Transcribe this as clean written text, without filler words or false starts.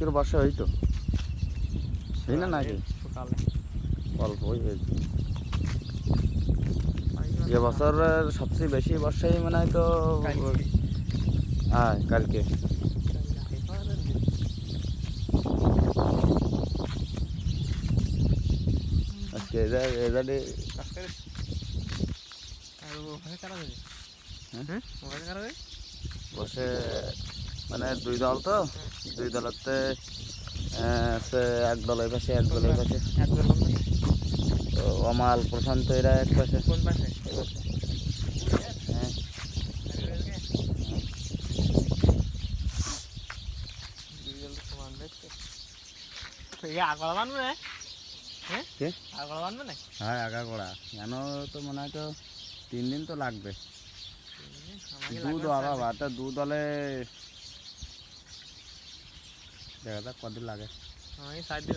আজকের বর্ষা হইতো এই না নাকি সকালে অল্প হয়েছে এবছরের সবচেয়ে বেশি বর্ষাই মনে হয় তো হ্যাঁ কালকে আজকে এদারে বসে মানে দুই দল তো দুই দলতে এক দলের পাশে এক দলের পাশে তো অমাল প্রশান্ত এরা এক পাশে কোন পাশে হ্যাঁ আগলা বানবে না হ্যাঁ কে আগলা বানবে না হ্যাঁ আগাগোড়া কেন তো মনে হয় তো 3 দিন তো লাগবে দু দল আবার তা দু দলে দেখা যাক কদিন লাগে আমি 7 দিন